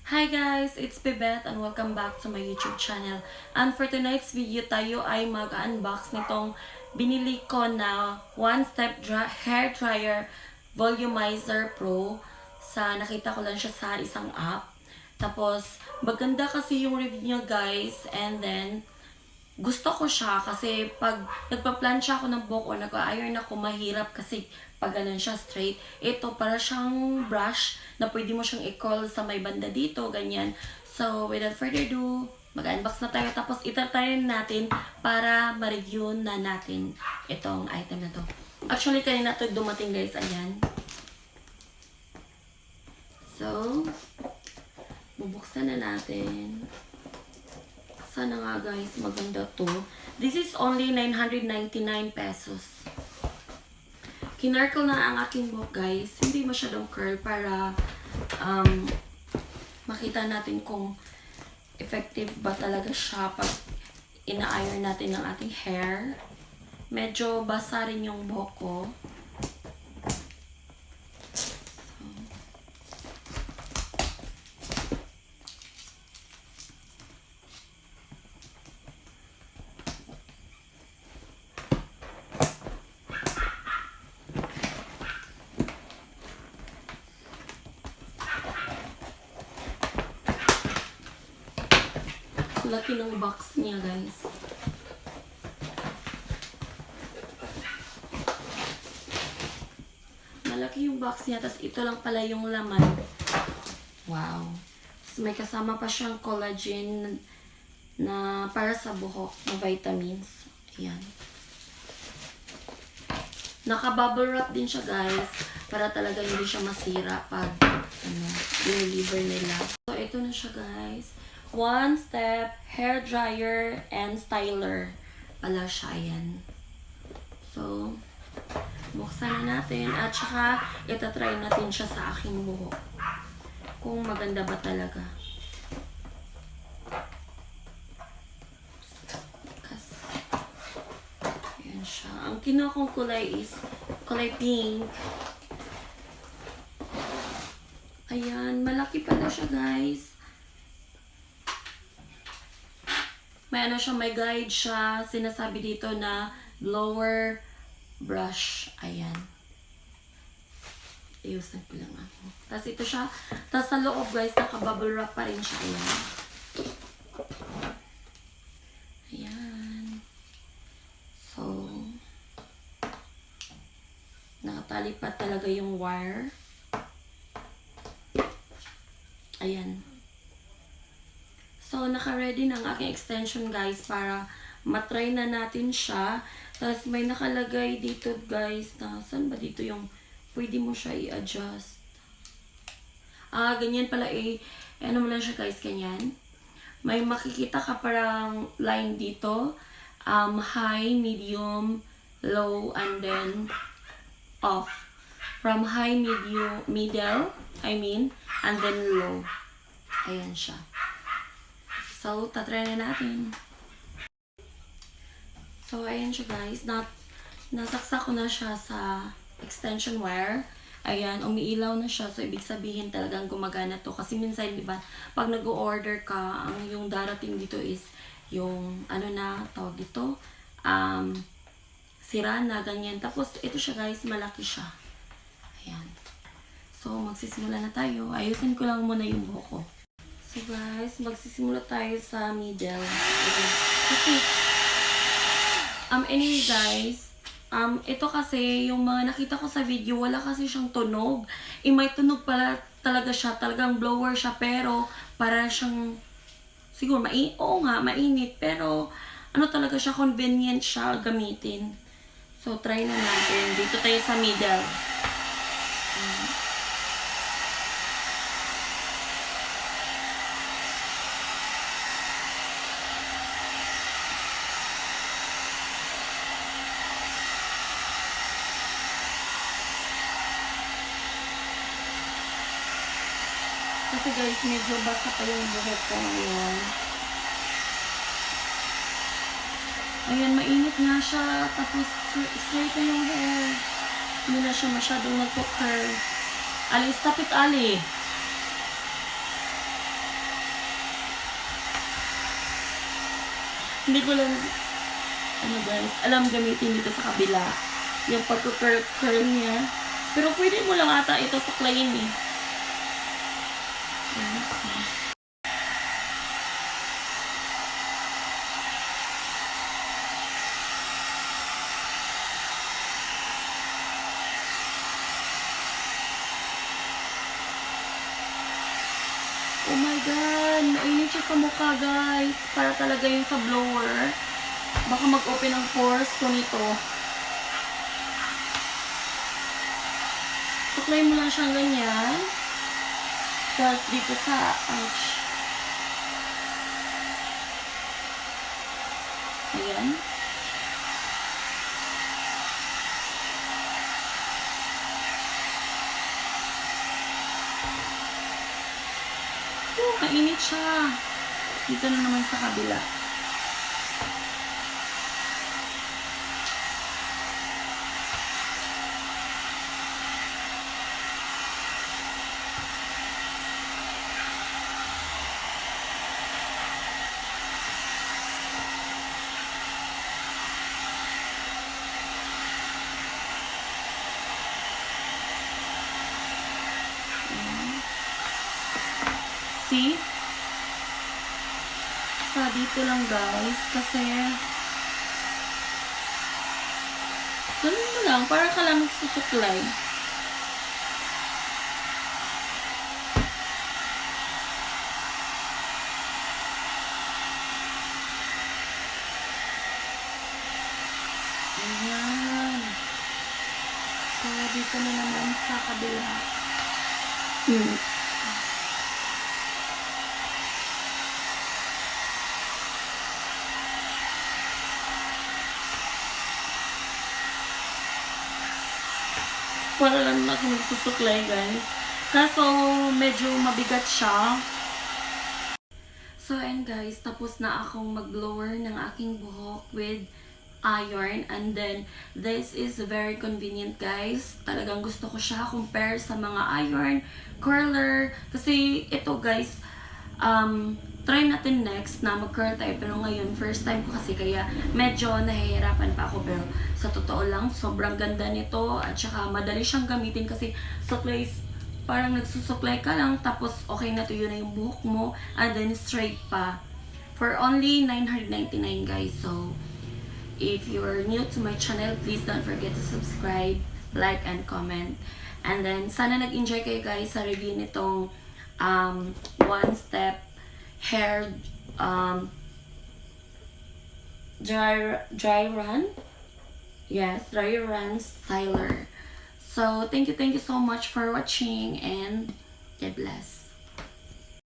Hi guys, it's Bebeth and welcome back to my YouTube channel. And for tonight's video, tayo ay mag-unbox nitong binili ko na one-step hair dryer volumizer pro. Nakita ko lang siya sa isang app. Tapos, maganda kasi yung review niya guys. And then, gusto ko siya kasi pag nagpa-plancha ako ng buhok o nag-iron ako, mahirap kasi pag ganun siya straight. Ito, para siyang brush na pwede mo siyang i-curl sa may banda dito, ganyan. So, without further ado, mag-unbox na tayo. Tapos, itatry natin para ma-review na natin itong item na to. Actually, kanina to dumating guys, ayan. So, bubuksan na natin. Sana nga guys, maganda to. This is only 999 pesos. Kinurl na ang aking buhok guys. Hindi masyadong curl para makita natin kung effective ba talaga siya pag ina-iron natin ng ating hair. Medyo basa rin yung buhok ko. Laki ng box niya guys. Malaki yung box niya, tapos ito lang pala yung laman. Wow. Tapos may kasama pa siyang collagen na para sa buhok na vitamins. Ayan. Naka-bubble wrap din siya guys, para talaga hindi siya masira pag deliver nila. So ito na siya guys. One step hair dryer and styler pala siya, yan. So, buksan na natin at saka itatry natin siya sa aking buhok. Kung maganda ba talaga. Yan siya. Ang kinuha kong kulay is kulay pink. Ayan, malaki pala siya guys. May ano siya, may guide siya. Sinasabi dito na blower brush. Ayan. Iusan ko lang ako. Tapos ito siya. Tapos sa loob guys, naka-bubble wrap pa rin siya. Ayan. Ayan. So, nakatali pa talaga yung wire. Ayan. So, naka-ready na ang aking extension guys para matry na natin siya. Tapos may nakalagay dito guys na saan ba dito yung pwede mo siya i-adjust. Ganyan pala ano mo lang siya guys, ganyan. May makikita ka parang line dito. High, medium, low, and then off. From high, middle, and then low. Ayan siya. So, tatry na natin. So, ayan siya guys. Nasaksak ko na siya sa extension wire. Ayan, umiilaw na siya. So, ibig sabihin talagang gumagana to. Kasi minsan, di ba, pag nag-order ka, yung darating dito is yung, tawag dito, sira na, ganyan. Tapos, ito siya guys, malaki siya. Ayan. So, magsisimula na tayo. Ayusin ko lang muna yung buhok ko. So guys, magsisimula tayo sa middle. Okay. Kasi, anyway guys, ito kasi, yung mga nakita ko sa video, wala kasi siyang tunog. May tunog pala talaga siya, talagang blower siya, pero para siyang, siguro, oo nga, mainit, pero, talaga siya, convenient siya gamitin. So, try na natin. Dito tayo sa middle. Kasi guys, medyo basa pa yung buhok ko ngayon. Ayan, mainit nga siya. Tapos, straight na yung hair. Hindi na siya masyadong nagpo-curl. Ali, stop it, Ali. Hindi ko lang, ano guys, alam gamitin dito sa kabila. Yung pagka-curl niya. Pero pwede mo lang ata ito suklayin eh. Oh my god, mainit siya sa mukha guys. Para talaga yung sa blower. Baka mag-open ang pores ko nito. Suklay mo lang siyang ganyan. Tapos dito sa, ouch. Ayan. Mainit siya. Dito na naman sa kabila. See? Sa dito lang guys, kasi ganun mo lang, para ka lang magsusuklay. Ayan. So, dito na naman sa kabila. Para lang ako magsusuklay guys. Kaso medyo mabigat siya. So and guys, tapos na akong mag-blower ng aking buhok with iron. And then this is very convenient guys. Talagang gusto ko siya compare sa mga iron, curler. Kasi ito guys, try natin next na mag-curl tayo. Pero ngayon, first time ko kasi kaya medyo nahihirapan pa ako. Pero sa totoo lang, sobrang ganda nito. At saka madali siyang gamitin kasi suklay, parang nagsusuklay ka lang. Tapos okay na tuyo na yung buhok mo. And then straight pa. For only 999 guys. So, if you're new to my channel, please don't forget to subscribe, like, and comment. And then, sana nag-enjoy kayo guys sa review nitong one-step hair dry run. Yes, dry run styler. So thank you so much for watching, and God bless.